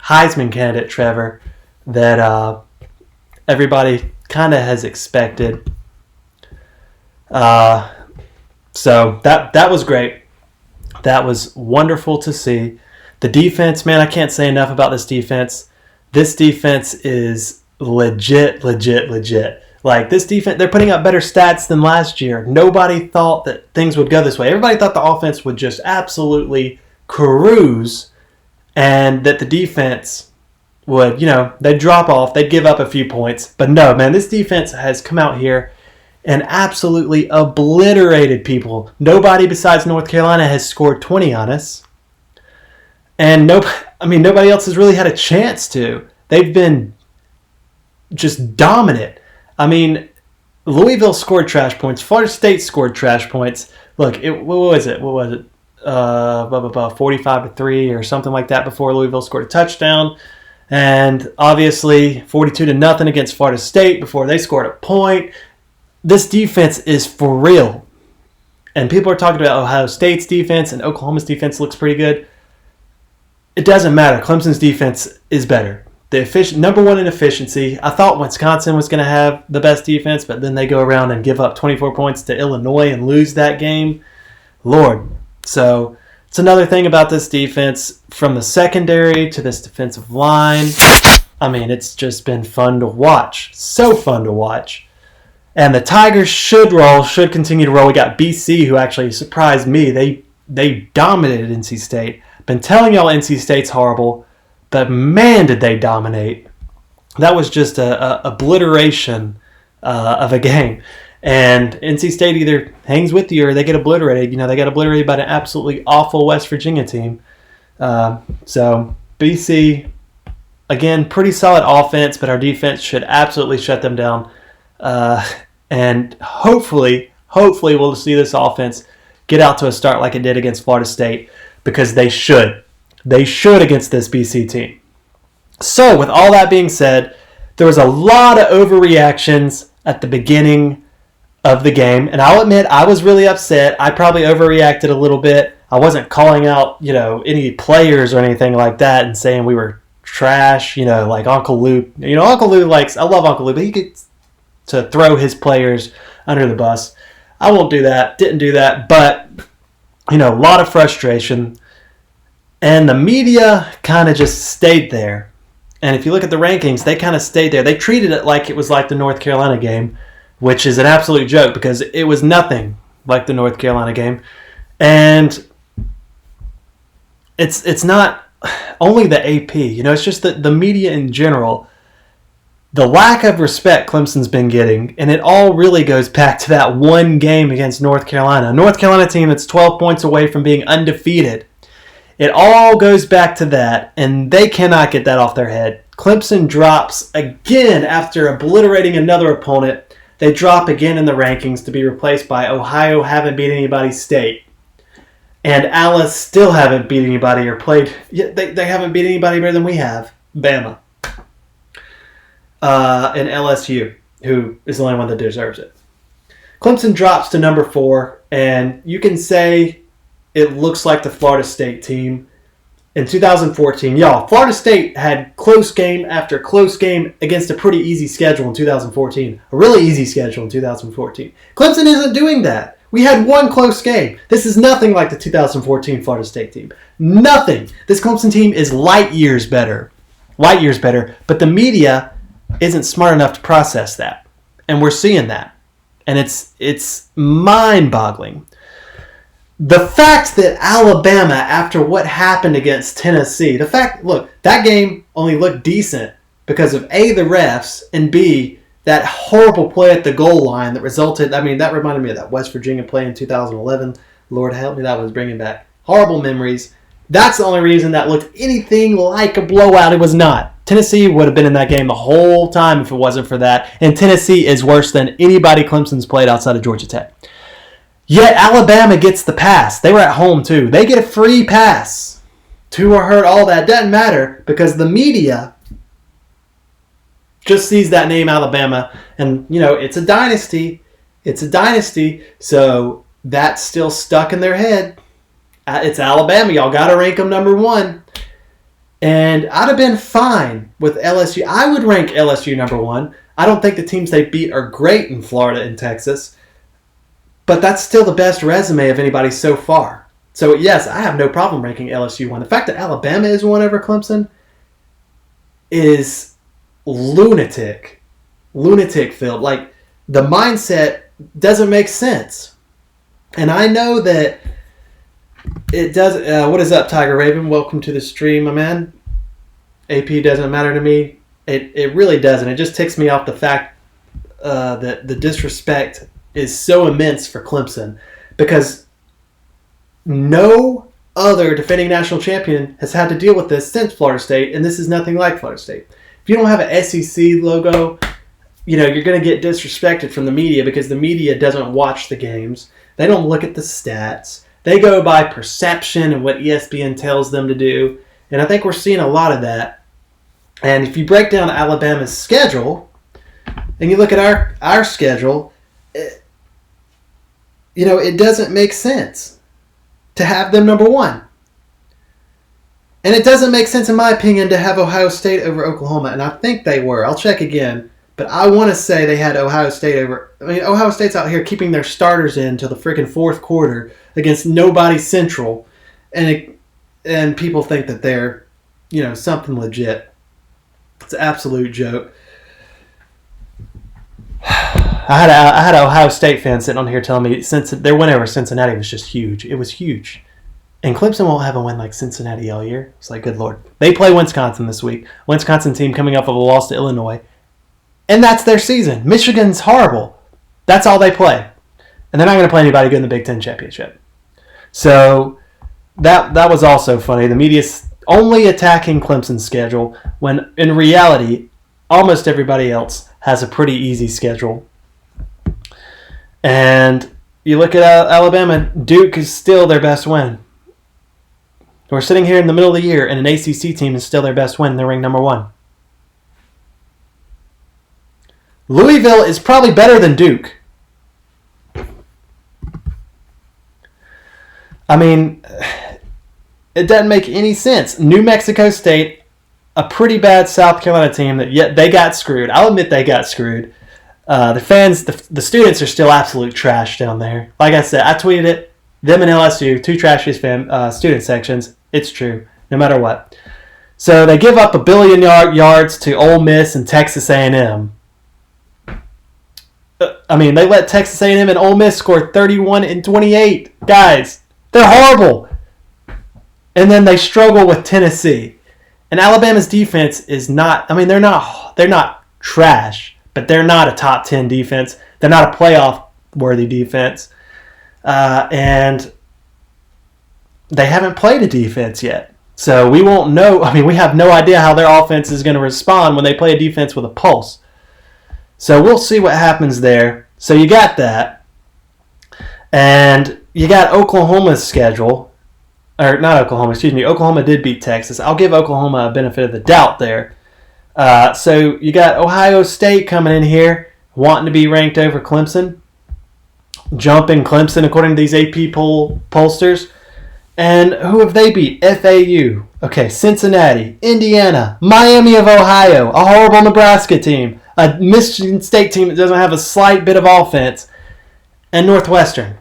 Heisman candidate, Trevor, that everybody kind of has expected. So that was great. That was wonderful to see. The defense, man, I can't say enough about this defense. This defense is legit. Like, this defense, they're putting up better stats than last year. Nobody thought that things would go this way. Everybody thought the offense would just absolutely cruise and that the defense would, they'd drop off, they'd give up a few points. But no, man, this defense has come out here and absolutely obliterated people. Nobody besides North Carolina has scored 20 on us. And nobody else has really had a chance to. They've been just dominant. Louisville scored trash points. Florida State scored trash points. Look, what was it? 45-3 or something like that before Louisville scored a touchdown. And obviously 42-0 against Florida State before they scored a point. This defense is for real. And people are talking about Ohio State's defense and Oklahoma's defense looks pretty good. It doesn't matter. Clemson's defense is better. Number one in efficiency. I thought Wisconsin was going to have the best defense, but then they go around and give up 24 points to Illinois and lose that game. Lord. So it's another thing about this defense. From the secondary to this defensive line, it's just been fun to watch. So fun to watch. And the Tigers should continue to roll. We got BC, who actually surprised me. They dominated NC State. Been telling y'all NC State's horrible, but man, did they dominate. That was just a obliteration of a game. And NC State either hangs with you or they get obliterated. They got obliterated by an absolutely awful West Virginia team. So BC, again, pretty solid offense, but our defense should absolutely shut them down. And hopefully we'll see this offense get out to a start like it did against Florida State, because they should. They should against this BC team. So with all that being said, there was a lot of overreactions at the beginning of the game. And I'll admit, I was really upset. I probably overreacted a little bit. I wasn't calling out, any players or anything like that and saying we were trash, like Uncle Luke. Uncle Luke I love Uncle Luke, but he gets to throw his players under the bus. I won't do that. Didn't do that. But, a lot of frustration. And the media kind of just stayed there. And if you look at the rankings, they kind of stayed there. They treated it like it was like the North Carolina game, which is an absolute joke because it was nothing like the North Carolina game. And it's not only the AP. It's just the media in general. The lack of respect Clemson's been getting, and it all really goes back to that one game against North Carolina. A North Carolina team that's 12 points away from being undefeated. It all goes back to that, and they cannot get that off their head. Clemson drops again after obliterating another opponent. They drop again in the rankings to be replaced by Ohio haven't beat anybody State. And Alice still haven't beat anybody or played. They haven't beat anybody better than we have. Bama. And LSU, who is the only one that deserves it. Clemson drops to number 4, and you can say it looks like the Florida State team in 2014. Y'all, Florida State had close game after close game against a pretty easy schedule in 2014. A really easy schedule in 2014. Clemson isn't doing that. We had one close game. This is nothing like the 2014 Florida State team. Nothing. This Clemson team is light years better. Light years better. But the media isn't smart enough to process that. And we're seeing that. And it's mind-boggling. The fact that Alabama, after what happened against Tennessee, that game only looked decent because of A, the refs, and B, that horrible play at the goal line that resulted, that reminded me of that West Virginia play in 2011. Lord help me, that was bringing back horrible memories. That's the only reason that looked anything like a blowout. It was not. Tennessee would have been in that game the whole time if it wasn't for that. And Tennessee is worse than anybody Clemson's played outside of Georgia Tech. Yet Alabama gets the pass. They were at home too. They get a free pass. 2 are hurt, all that. Doesn't matter because the media just sees that name Alabama. And, it's a dynasty. It's a dynasty. So that's still stuck in their head. It's Alabama. Y'all got to rank them number 1. And I'd have been fine with LSU. I would rank LSU number one. I don't think the teams they beat are great in Florida and Texas, but that's still the best resume of anybody so far. So, yes, I have no problem ranking LSU one. The fact that Alabama is one over Clemson is lunatic filled. Like, the mindset doesn't make sense. And I know that it does. What is up, Tiger Raven? Welcome to the stream, my man. AP doesn't matter to me. It really doesn't. It just ticks me off the fact that the disrespect is so immense for Clemson, because no other defending national champion has had to deal with this since Florida State, and this is nothing like Florida State. If you don't have an SEC logo, you're going to get disrespected from the media, because the media doesn't watch the games. They don't look at the stats. They go by perception and what ESPN tells them to do. And I think we're seeing a lot of that. And if you break down Alabama's schedule and you look at our schedule, it doesn't make sense to have them number one. And it doesn't make sense, in my opinion, to have Ohio State over Oklahoma. And I think they were. I'll check again. But I want to say they had Ohio State over. I mean, Ohio State's out here keeping their starters in till the freaking fourth quarter against nobody Central. And people think that they're, something legit. It's an absolute joke. I had an Ohio State fan sitting on here telling me since their win over Cincinnati was just huge. It was huge. And Clemson won't have a win like Cincinnati all year. It's like, good Lord. They play Wisconsin this week. Wisconsin team coming off of a loss to Illinois. And that's their season. Michigan's horrible. That's all they play. And they're not going to play anybody good in the Big Ten Championship. So that was also funny. The media's only attacking Clemson's schedule when in reality almost everybody else has a pretty easy schedule. And you look at Alabama, Duke is still their best win. We're sitting here in the middle of the year and an ACC team is still their best win. They're ranked number one. Louisville is probably better than Duke. I mean, it doesn't make any sense. New Mexico State, a pretty bad South Carolina team that yet they got screwed. I'll admit they got screwed. The fans, the students are still absolute trash down there. Like I said, I tweeted it. Them and LSU, two trashiest student sections. It's true, no matter what. So they give up 1 billion yards to Ole Miss and Texas A&M. I mean, they let Texas A&M and Ole Miss score 31 and 28. Guys, they're horrible. And then they struggle with Tennessee. And Alabama's defense is not, I mean, they're not trash, but they're not a top 10 defense. They're not a playoff-worthy defense. And they haven't played a defense yet. So we won't know. I mean, we have no idea how their offense is going to respond when they play a defense with a pulse. So we'll see what happens there. So you got that. And you got Oklahoma's schedule. Or not Oklahoma, excuse me. Oklahoma did beat Texas. I'll give Oklahoma a benefit of the doubt there. So you got Ohio State coming in here, wanting to be ranked over Clemson. Jumping Clemson according to these AP pollsters. And who have they beat? FAU. Okay, Cincinnati, Indiana, Miami of Ohio, a horrible Nebraska team, a Michigan State team that doesn't have a slight bit of offense, and Northwestern.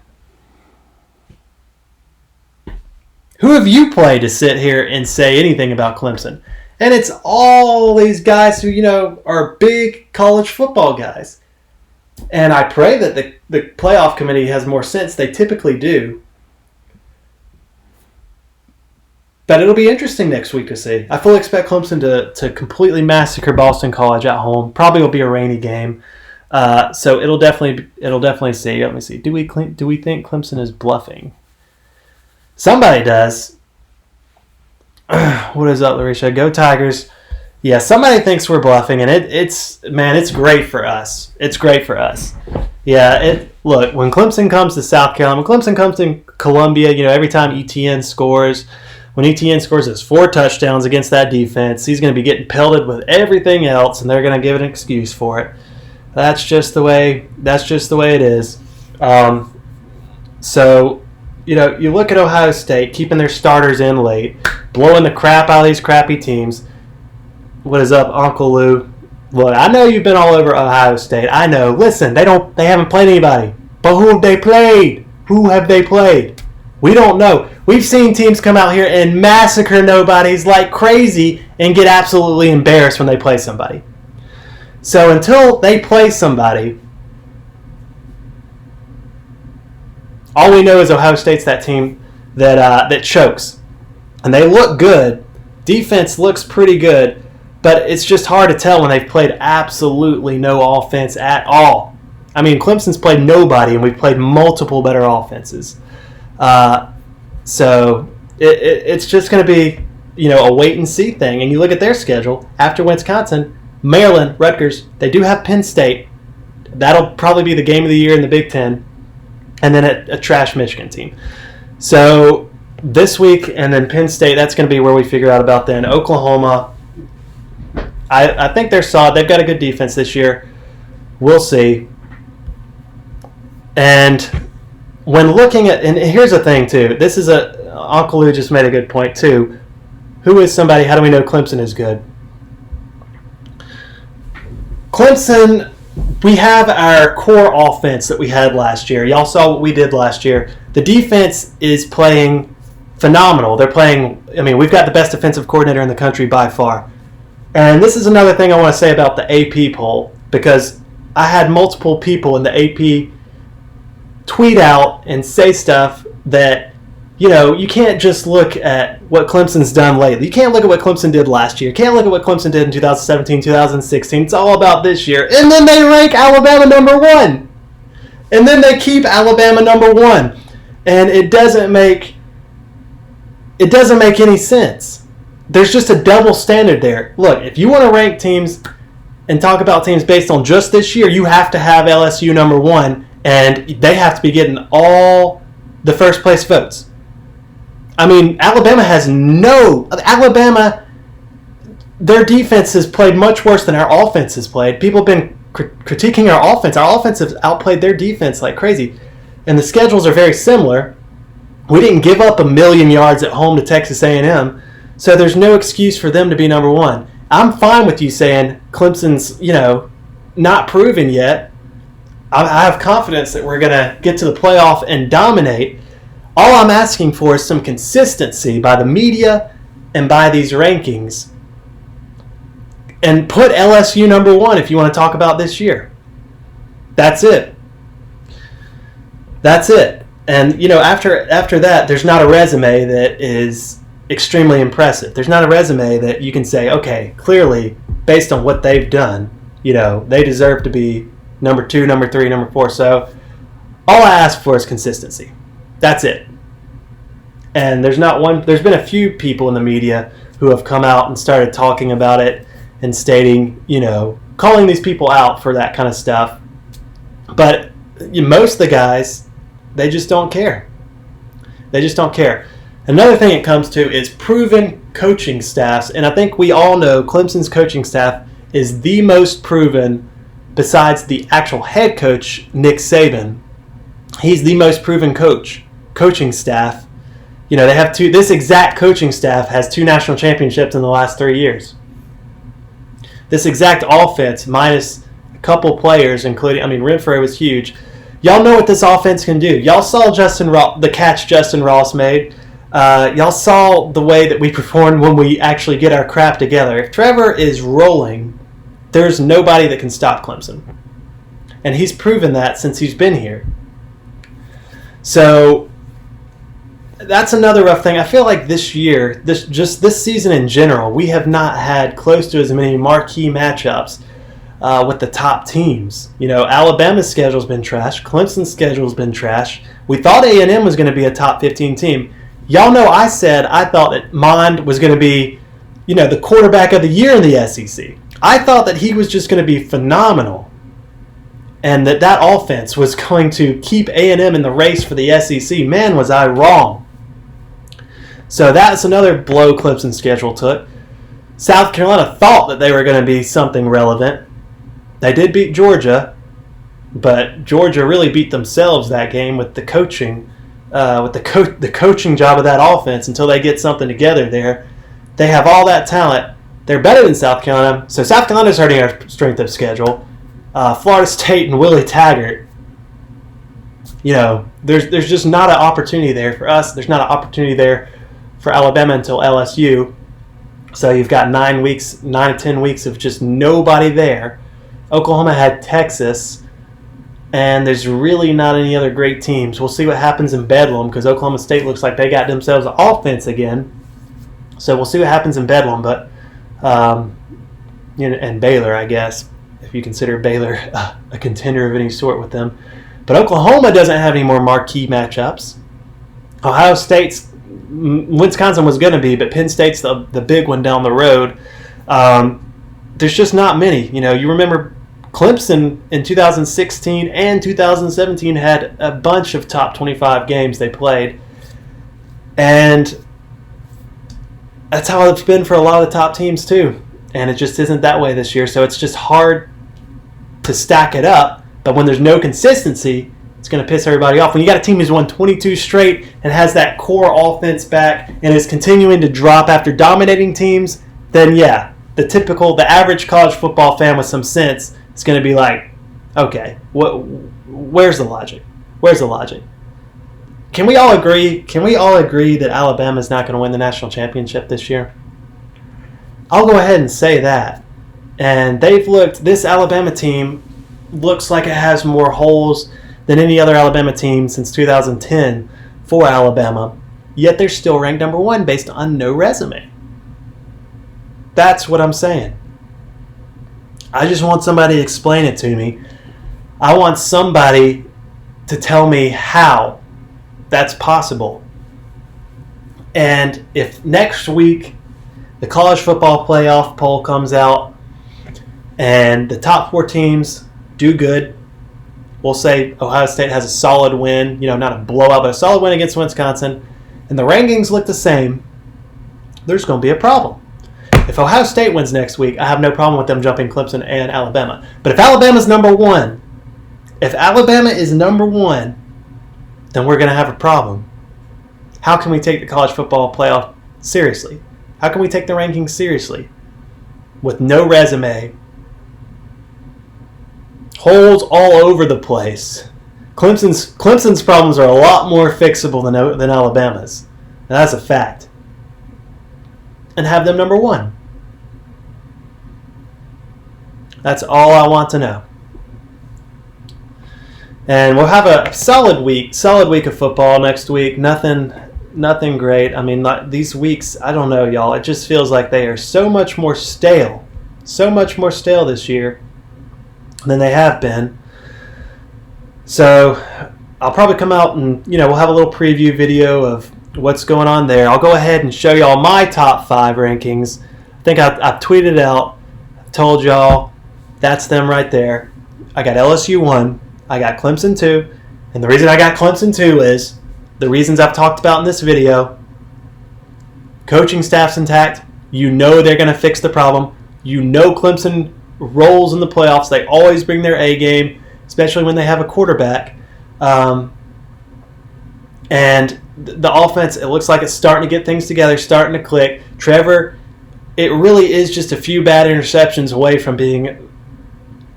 Who have you played to sit here and say anything about Clemson? And it's all these guys who, are big college football guys. And I pray that the playoff committee has more sense. They typically do. But it'll be interesting next week to see. I fully expect Clemson to completely massacre Boston College at home. Probably will be a rainy game. So it'll definitely see. Let me see. Do we think Clemson is bluffing? Somebody does. What is up, Larisha? Go Tigers. Yeah, somebody thinks we're bluffing, and it's great for us. It's great for us. Yeah, look, when Clemson comes to South Carolina, when Clemson comes to Columbia, every time ETN scores, when ETN scores his 4 touchdowns against that defense, he's going to be getting pelted with everything else, and they're going to give an excuse for it. That's just the way it is. So, you look at Ohio State keeping their starters in late. blowing the crap out of these crappy teams. What is up, Uncle Lou? Look, I know you've been all over Ohio State. I know. Listen, they haven't played anybody. But who have they played? Who have they played? We don't know. We've seen teams come out here and massacre nobodies like crazy and get absolutely embarrassed when they play somebody. So until they play somebody, all we know is Ohio State's that team that chokes. And they look good. Defense looks pretty good. But it's just hard to tell when they've played absolutely no offense at all. I mean, Clemson's played nobody, and we've played multiple better offenses. So it's just going to be, a wait-and-see thing. And you look at their schedule. After Wisconsin, Maryland, Rutgers, they do have Penn State. That'll probably be the game of the year in the Big Ten. And then a trash Michigan team. So this week and then Penn State, that's going to be where we figure out about then. Oklahoma, I think they're solid. They've got a good defense this year. We'll see. And when looking at, and here's the thing too, this is Uncle Lou just made a good point too. Who is somebody, how do we know Clemson is good? Clemson, we have our core offense that we had last year. Y'all saw what we did last year. The defense is playing phenomenal. We've got the best defensive coordinator in the country by far. And this is another thing I want to say about the AP poll, because I had multiple people in the AP tweet out and say stuff that, you can't just look at what Clemson's done lately. You can't look at what Clemson did last year. You can't look at what Clemson did in 2017, 2016. It's all about this year. And then they rank Alabama number 1. And then they keep Alabama number 1. And it doesn't make any sense. There's just a double standard there. Look, if you want to rank teams and talk about teams based on just this year, you have to have LSU number 1, and they have to be getting all the first place votes. I mean, Alabama, their defense has played much worse than our offense has played. People have been critiquing our offense. Our offense has outplayed their defense like crazy. And the schedules are very similar. We didn't give up 1,000,000 yards at home to Texas A&M, so there's no excuse for them to be number 1. I'm fine with you saying Clemson's, not proven yet. I have confidence that we're going to get to the playoff and dominate. All I'm asking for is some consistency by the media and by these rankings. And put LSU number 1 if you want to talk about this year. That's it. That's it. And, after that, there's not a resume that is extremely impressive. There's not a resume that you can say, okay, clearly, based on what they've done, they deserve to be number 2, number 3, number 4. So all I ask for is consistency. That's it. And there's been a few people in the media who have come out and started talking about it and stating, calling these people out for that kind of stuff. But most of the guys, they just don't care. They just don't care. Another thing it comes to is proven coaching staffs. And I think we all know Clemson's coaching staff is the most proven besides the actual head coach, Nick Saban. He's the most proven coaching staff. They have this exact coaching staff has 2 national championships in the last 3 years. This exact offense, minus a couple players, including, Renfrow was huge. Y'all know what this offense can do. Y'all saw the catch Justin Ross made. Y'all saw the way that we perform when we actually get our crap together. If Trevor is rolling, there's nobody that can stop Clemson. And he's proven that since he's been here. So that's another rough thing. I feel like this year, this season in general, we have not had close to as many marquee matchups with the top teams. Alabama's schedule's been trash. Clemson's schedule's been trash. We thought A&M was going to be a top 15 team. Y'all know I said I thought that Mond was going to be, the quarterback of the year in the SEC. I thought that he was just going to be phenomenal. And that offense was going to keep A&M in the race for the SEC. Man, was I wrong. So that's another blow Clemson's schedule took. South Carolina thought that they were going to be something relevant. They did beat Georgia, but Georgia really beat themselves that game with the coaching with the coaching job of that offense until they get something together there. They have all that talent. They're better than South Carolina. So South Carolina's hurting our strength of schedule. Florida State and Willie Taggart, there's just not an opportunity there for us. There's not an opportunity there for Alabama until LSU. So you've got 9 to 10 weeks of just nobody there. Oklahoma had Texas, and there's really not any other great teams. We'll see what happens in Bedlam because Oklahoma State looks like they got themselves an offense again. So we'll see what happens in Bedlam, but and Baylor, I guess, if you consider Baylor a contender of any sort with them. But Oklahoma doesn't have any more marquee matchups. Ohio State's Wisconsin was going to be, but Penn State's the big one down the road. There's just not many. You remember Clemson in 2016 and 2017 had a bunch of top 25 games they played. And that's how it's been for a lot of the top teams too. And it just isn't that way this year. So it's just hard to stack it up. But when there's no consistency, it's going to piss everybody off. When you got a team who's won 22 straight and has that core offense back and is continuing to drop after dominating teams, then yeah, the average college football fan with some sense is going to be like, okay, where's the logic? Where's the logic? Can we all agree that Alabama's not going to win the national championship this year? I'll go ahead and say that. And this Alabama team looks like it has more holes than any other Alabama team since 2010 for Alabama, yet they're still ranked number 1 based on no resume. That's what I'm saying. I just want somebody to explain it to me. I want somebody to tell me how that's possible. And if next week the college football playoff poll comes out and the top 4 teams do good, we'll say Ohio State has a solid win, not a blowout, but a solid win against Wisconsin, and the rankings look the same, there's going to be a problem. If Ohio State wins next week, I have no problem with them jumping Clemson and Alabama. But if Alabama's number 1, then we're going to have a problem. How can we take the college football playoff seriously? How can we take the rankings seriously? With no resume, holes all over the place. Clemson's problems are a lot more fixable than Alabama's. And that's a fact. And have them number 1. That's all I want to know. And we'll have a solid week of football next week. Nothing great. I mean, these weeks, I don't know, y'all. It just feels like they are so much more stale this year than they have been. So I'll probably come out and, we'll have a little preview video of what's going on there. I'll go ahead and show y'all my top 5 rankings. I think I've tweeted out. I've told y'all that's them right there. I got LSU 1. I got Clemson 2. And the reason I got Clemson 2 is the reasons I've talked about in this video. Coaching staff's intact. They're going to fix the problem. Clemson rolls in the playoffs. They always bring their A game, especially when they have a quarterback. And the offense, it looks like it's starting to get things together, starting to click. Trevor, it really is just a few bad interceptions away from being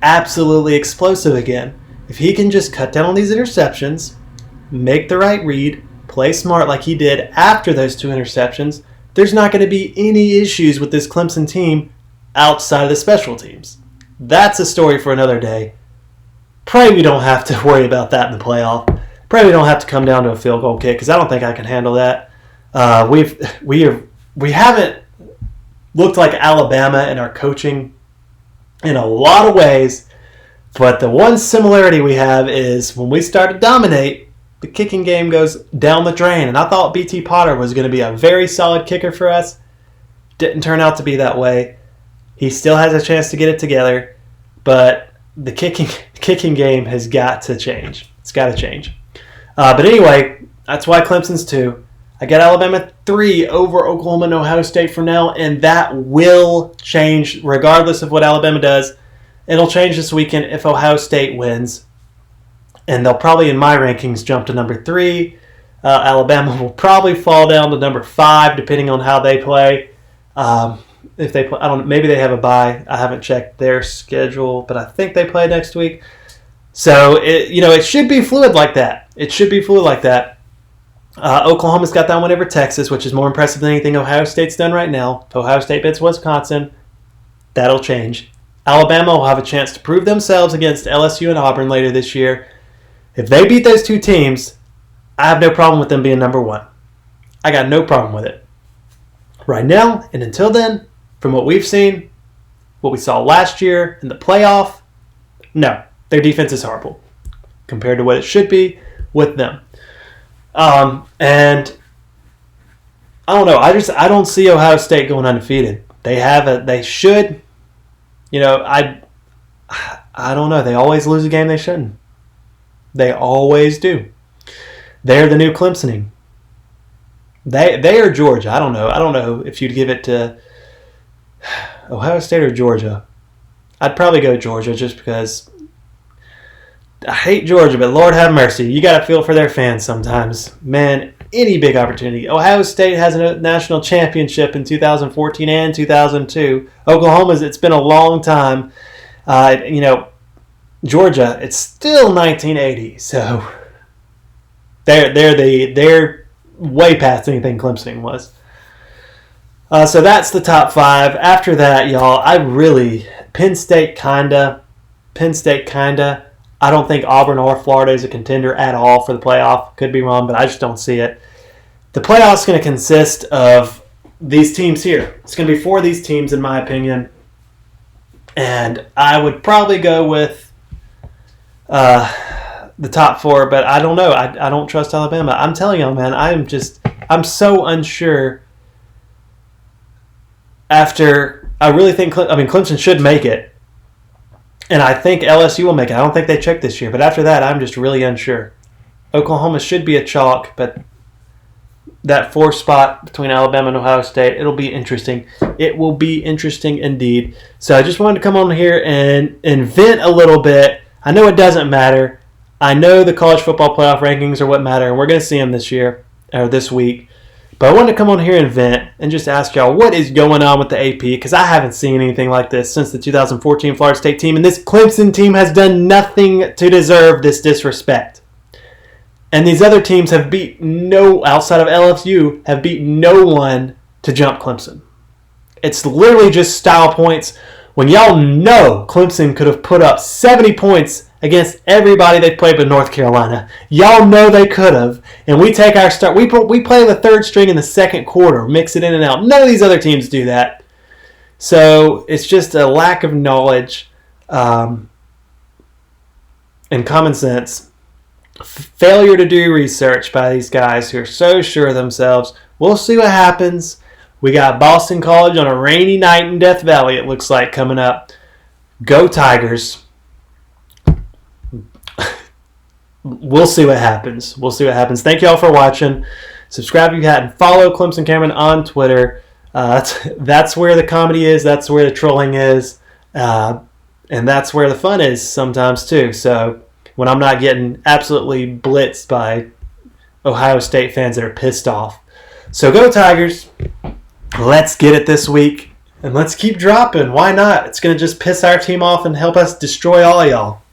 absolutely explosive again. If he can just cut down on these interceptions, make the right read, play smart like he did after those 2 interceptions, there's not going to be any issues with this Clemson team outside of the special teams. That's a story for another day. Pray we don't have to worry about that in the playoff. Pray we don't have to come down to a field goal kick because I don't think I can handle that. We haven't looked like Alabama in our coaching in a lot of ways, but the one similarity we have is when we start to dominate, the kicking game goes down the drain. And I thought BT Potter was going to be a very solid kicker for us. Didn't turn out to be that way. He still has a chance to get it together, but the kicking game has got to change. It's got to change. But anyway, that's why Clemson's 2. I got Alabama 3 over Oklahoma and Ohio State for now, and that will change regardless of what Alabama does. It'll change this weekend if Ohio State wins, and they'll probably, in my rankings, jump to number 3. Alabama will probably fall down to number 5, depending on how they play. If they play, I don't. Maybe they have a bye. I haven't checked their schedule, but I think they play next week. So it should be fluid like that. It should be fluid like that. Oklahoma's got that one over Texas, which is more impressive than anything Ohio State's done right now. If Ohio State beats Wisconsin, that'll change. Alabama will have a chance to prove themselves against LSU and Auburn later this year. If they beat those two teams, I have no problem with them being number 1. I got no problem with it. Right now, and until then, from what we've seen, what we saw last year in the playoff, no, their defense is horrible compared to what it should be with them. And I don't know. I don't see Ohio State going undefeated. They should. I don't know. They always lose a game they shouldn't. They always do. They're the new Clemsoning. They are Georgia. I don't know. I don't know if you'd give it to Ohio State or Georgia. I'd probably go Georgia just because I hate Georgia, but Lord have mercy. You got to feel for their fans sometimes. Man, any big opportunity. Ohio State has a national championship in 2014 and 2002. Oklahoma's, it's been a long time. Georgia, it's still 1980, so they're way past anything Clemson was. So that's the top 5. After that, y'all, Penn State kinda. I don't think Auburn or Florida is a contender at all for the playoff. Could be wrong, but I just don't see it. The playoff's going to consist of these teams here. It's going to be 4 of these teams, in my opinion. And I would probably go with the top 4, but I don't know. I don't trust Alabama. I'm telling y'all, man, I'm so unsure. I really think Clemson should make it. And I think LSU will make it. I don't think they checked this year. But after that, I'm just really unsure. Oklahoma should be a chalk, but that 4th spot between Alabama and Ohio State, it'll be interesting. It will be interesting indeed. So I just wanted to come on here and vent a little bit. I know it doesn't matter. I know the college football playoff rankings are what matter, and we're going to see them this week. But I wanted to come on here and vent and just ask y'all what is going on with the AP, because I haven't seen anything like this since the 2014 Florida State team, and this Clemson team has done nothing to deserve this disrespect. And these other teams outside of LSU, have beat no one to jump Clemson. It's literally just style points when y'all know Clemson could have put up 70 points against everybody they played with North Carolina. Y'all know they could have. And we take our start. We play the 3rd string in the 2nd quarter, mix it in and out. None of these other teams do that. So it's just a lack of knowledge and common sense. Failure to do research by these guys who are so sure of themselves. We'll see what happens. We got Boston College on a rainy night in Death Valley, it looks like, coming up. Go Tigers. We'll see what happens. Thank you all for watching. Subscribe if you hadn't. Follow Clemson Cameron on Twitter. That's where the comedy is. That's where the trolling is. And that's where the fun is sometimes too. So when I'm not getting absolutely blitzed by Ohio State fans that are pissed off. So go Tigers. Let's get it this week. And let's keep dropping. Why not? It's going to just piss our team off and help us destroy all y'all.